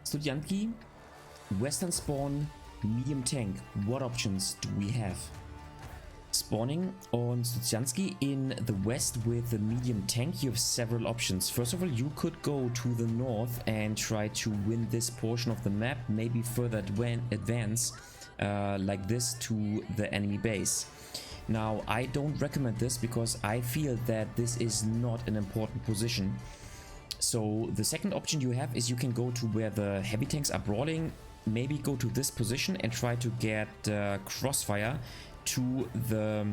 Studzianki, Western spawn, medium tank. What options do we have? Spawning on Studzianki in the west with the medium tank, you have several options. First of all, you could go to the north and try to win this portion of the map, maybe further advance like this to the enemy base. Now, I don't recommend this because I feel that this is not an important position. So the second option you have is you can go to where the heavy tanks are brawling, maybe go to this position and try to get crossfire to the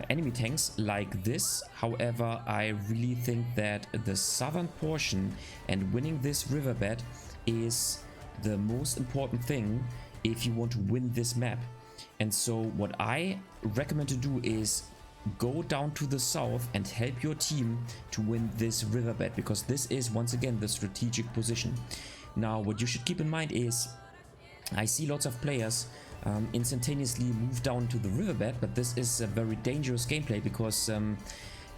enemy tanks like this. However, I really think that the southern portion and winning this riverbed is the most important thing if you want to win this map. And so what I recommend to do is go down to the south and help your team to win this riverbed, because this is once again the strategic position. Now, what you should keep in mind is I see lots of players instantaneously move down to the riverbed, but this is a very dangerous gameplay because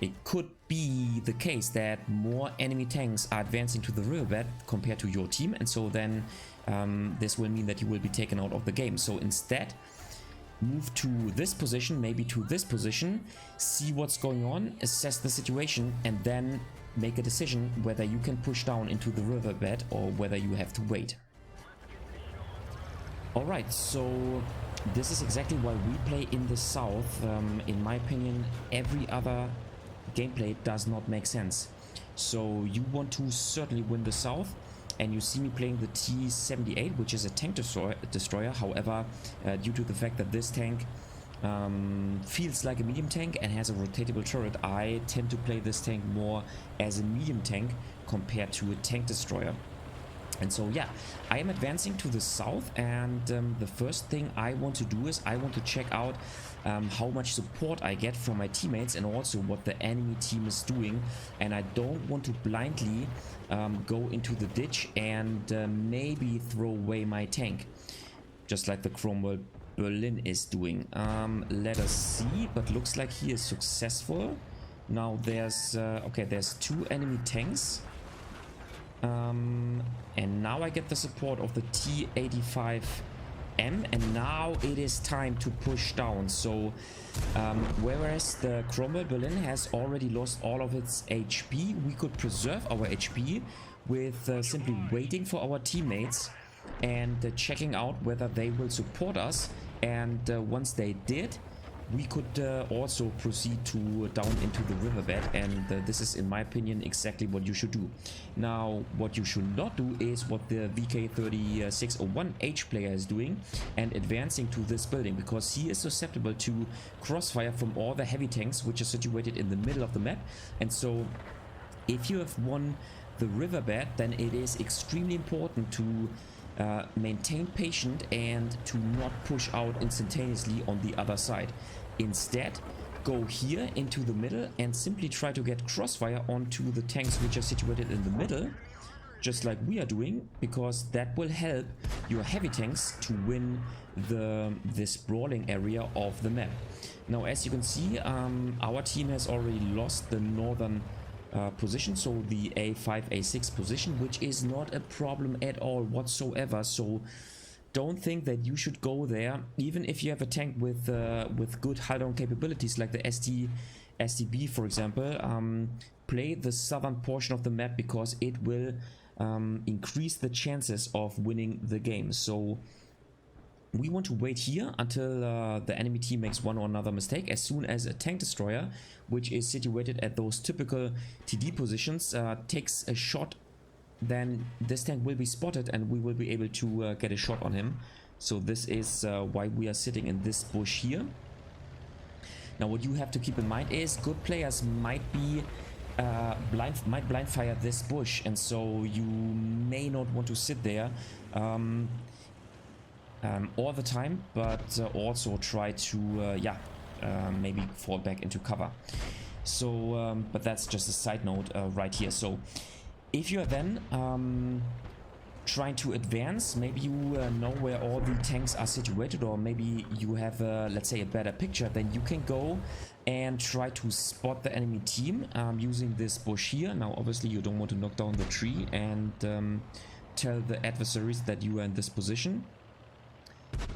it could be the case that more enemy tanks are advancing to the riverbed compared to your team, and so then this will mean that you will be taken out of the game. So instead, move to this position, maybe to this position, see what's going on, assess the situation, and then make a decision whether you can push down into the riverbed or whether you have to wait. Alright, so this is exactly why we play in the south. In my opinion, every other gameplay does not make sense. So you want to certainly win the south, and you see me playing the T-78, which is a tank destroyer. However, due to the fact that this tank feels like a medium tank and has a rotatable turret, I tend to play this tank more as a medium tank compared to a tank destroyer. And so yeah, I am advancing to the south, and the first thing I want to do is I want to check out how much support I get from my teammates and also what the enemy team is doing. And I don't want to blindly go into the ditch and maybe throw away my tank, just like the Cromwell Berlin is doing. Let us see, but looks like he is successful. Now there's okay, there's two enemy tanks. And now I get the support of the T-85M, and now it is time to push down. So whereas the Cromwell Berlin has already lost all of its HP, we could preserve our HP with simply waiting for our teammates and checking out whether they will support us. And once they did, we could also proceed to down into the riverbed, and this is, in my opinion, exactly what you should do. Now, what you should not do is what the VK3601H player is doing and advancing to this building, because he is susceptible to crossfire from all the heavy tanks which are situated in the middle of the map. And so if you have won the riverbed, then it is extremely important to maintain patient and to not push out instantaneously on the other side. Instead, go here into the middle and simply try to get crossfire onto the tanks which are situated in the middle, just like we are doing, because that will help your heavy tanks to win this brawling area of the map. Now, as you can see, our team has already lost the northern position, so the A5, A6 position, which is not a problem at all whatsoever. So don't think that you should go there, even if you have a tank with good hull down capabilities like the STB, for example. Play the southern portion of the map because it will increase the chances of winning the game. So we want to wait here until the enemy team makes one or another mistake. As soon as a tank destroyer, which is situated at those typical TD positions, takes a shot, then this tank will be spotted and we will be able to get a shot on him. So this is why we are sitting in this bush here. Now, what you have to keep in mind is good players might be blind fire this bush, and so you may not want to sit there all the time, but also try to maybe fall back into cover. So but that's just a side note right here. So if you are then trying to advance. Maybe you know where all the tanks are situated, or maybe you have, let's say, a better picture. Then you can go and try to spot the enemy team using this bush here. Now, obviously, you don't want to knock down the tree and tell the adversaries that you are in this position.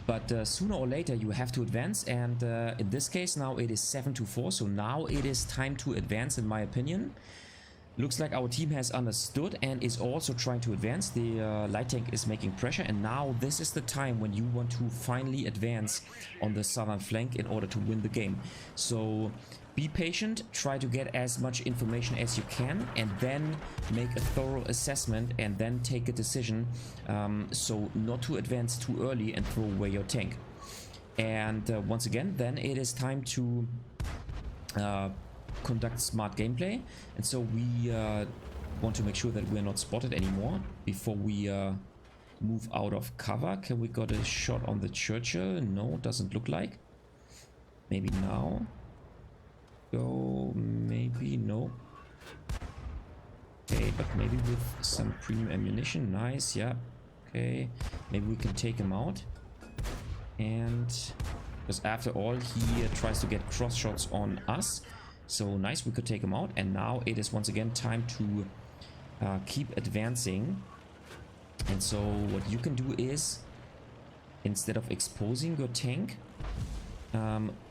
But sooner or later you have to advance, and in this case now it is 7-4, so now it is time to advance, in my opinion. Looks like our team has understood and is also trying to advance. The light tank is making pressure, and now this is the time when you want to finally advance on the southern flank in order to win the game. So be patient, try to get as much information as you can, and then make a thorough assessment and then take a decision, so not to advance too early and throw away your tank. And once again, then it is time to conduct smart gameplay, and so we want to make sure that we're not spotted anymore before we move out of cover. Can we got a shot on the Churchill? No, doesn't look like. Maybe now. Go, maybe no. Okay, but maybe with some premium ammunition. Nice, yeah. Okay, maybe we can take him out. And because after all, he tries to get cross shots on us. So nice, we could take him out. And now it is once again time to keep advancing. And so what you can do is, instead of exposing your tank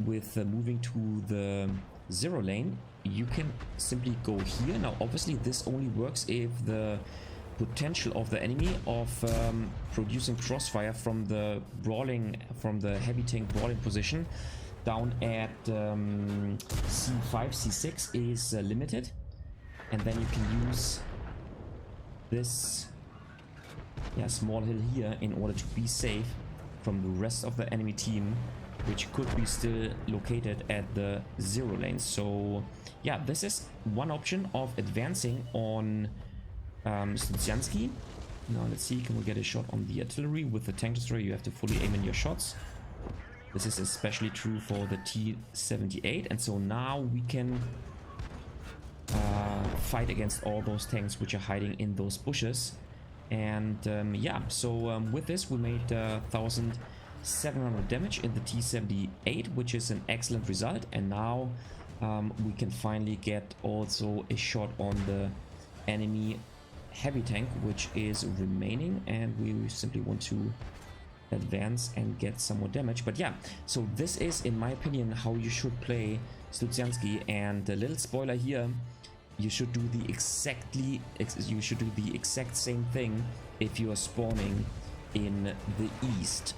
with moving to the 0 lane, you can simply go here. Now obviously this only works if the potential of the enemy of producing crossfire from the heavy tank brawling position down at C5, C6 is limited, and then you can use this small hill here in order to be safe from the rest of the enemy team, which could be still located at the 0 lane. So yeah, this is one option of advancing on Studzianki. Now let's see, can we get a shot on the artillery? With the tank destroyer you have to fully aim in your shots. This is especially true for the T-78, and so now we can fight against all those tanks which are hiding in those bushes. And yeah, so with this we made 1,700 damage in the T-78, which is an excellent result. And now we can finally get also a shot on the enemy heavy tank which is remaining, and we simply want to advance and get some more damage. But yeah, so this is, in my opinion, how you should play Studzianki. And a little spoiler here, you should do the exact same thing if you are spawning in the east.